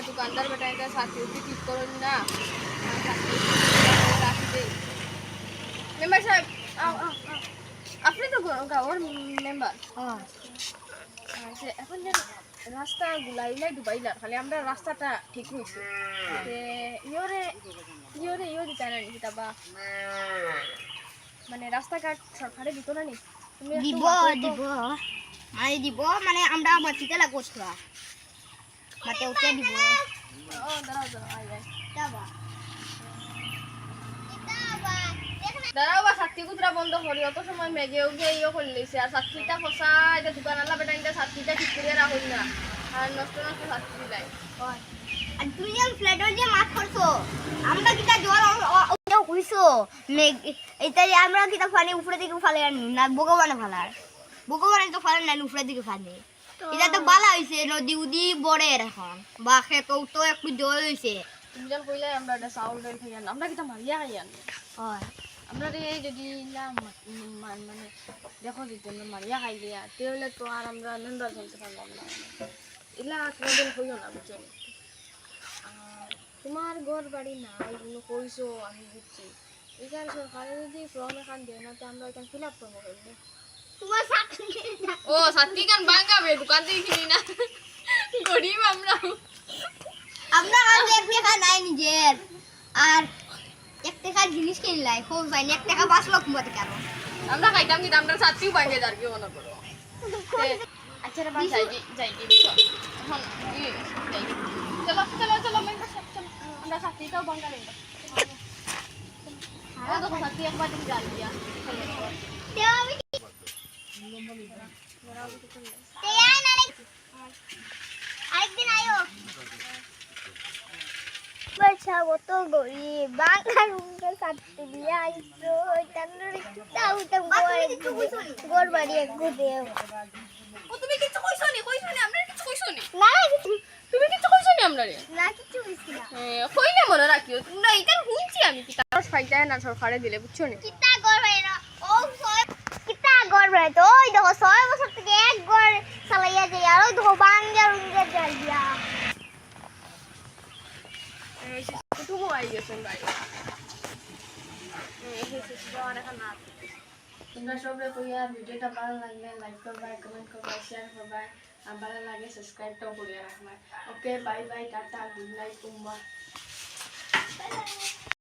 दुकानदार बेटा इनका साथी ठीक करो ना राखी दे मेंबर साहब আপনি তো গাঁৱৰ মেম্বার এখন যে রাস্তা গুলাইলাই ডুবাইলার খালি আমরা রাস্তাটা ঠিক হয়েছে ইয়ে দিতে না নি কিতাবা মানে রাস্তাঘাট সরকারে দিত না নি দিব মানে আমরা মাটিতে লাগোছরা মাটি উঠে দিব দাঁড়াও বা ছাত্রী কুতরা বন্ধ করি অত সময় মেঘে উগে ইয়ে করে লইছে আর ছাত্রীটা ফসা এটা দোকান আলা বেটা এটা ছাত্রীটা ঠিক করে রাখুন না আর নষ্ট ছাত্রী লাই আর তুমি যে ফ্ল্যাটের যে মাছ করছো আমরা কিটা জল হইছো মেঘ এটা যে আমরা কিটা পানি উপরে দিকে ফালে না ভগবানে তো ফালে না উপরে দিকে ফালে এটা তো বালা হইছে নদী উদি বড়ে এখন বা খেতেও তো একটু জল হইছে তুমি যখন কইলে আমরা এটা চাউল ডাল খাই আমরা কিটা মারিয়া খাই হয় আমরা যদি মানে দেখো যদি আমরা মারিয়া খাই দিয়া তাহলে তো আর আমরা মেম্বার চলতে পারলাম না এলা কোনোদিন হইও না বুঝছো তোমার ঘর বাড়ি না এগুলো কইছো আমি বুঝছি এখানে সরকারে যদি ফর্ম এখান দেয় না তো আমরা এখানে ফিল আপ করবো তোমার ও সাথী কান ভাঙাবে দোকান থেকে কিনি না গরিব আমরা কাছে এক টাকা নাই নিজের আর এক টাকার জিনিস কিনলাই খুব পাইনি 1 টাকা 5 লক্ষ মতো কেন আমরা খাইতাম কি আমরা সাথীও ভাঙে যার কি মনে করো আচ্ছা রে ভাই যাই এখন চলো আমরা সাথীটাও ভাঙা নেই হ্যাঁ তো সাথী একবার দিন যাই দিয়া আরেকদিন আয়ো বাচ্চা কত গরিব বাংলার উনকে সাথে দিয়ে আইছো তান্ডরে কিটাও গোর বাড়ি একগো দেও ও তুমি কিছু কইছো নি আমরা কিছু কইছো নি না তুমি কিছু কইছো নি আমরা রে না কিছু কইছি না কইলে মনে রাখিও তোমরা এটা শুনছি আমি কি তার ফাইটা না সরকারে দিলে বুঝছো নি কিটা গোর বাড়ি না ও কিটা গোর বাড়ি তো ওই দেখো 6 বছর থেকে এক গোর চালাইয়া যায় আর ওই দেখো বাঙ্গার উনকে যায় দিয়া কুটুমও আই গেছেন ভাই তোমরা সবাই কইয়া ভিডিওটা ভালো লাগলে লাইক করবা কমেন্ট করবা শেয়ার করবা আর ভালো লাগে সাবস্ক্রাইবটাও করিয়া রাখবা okay bye bye tata good night কুম্বা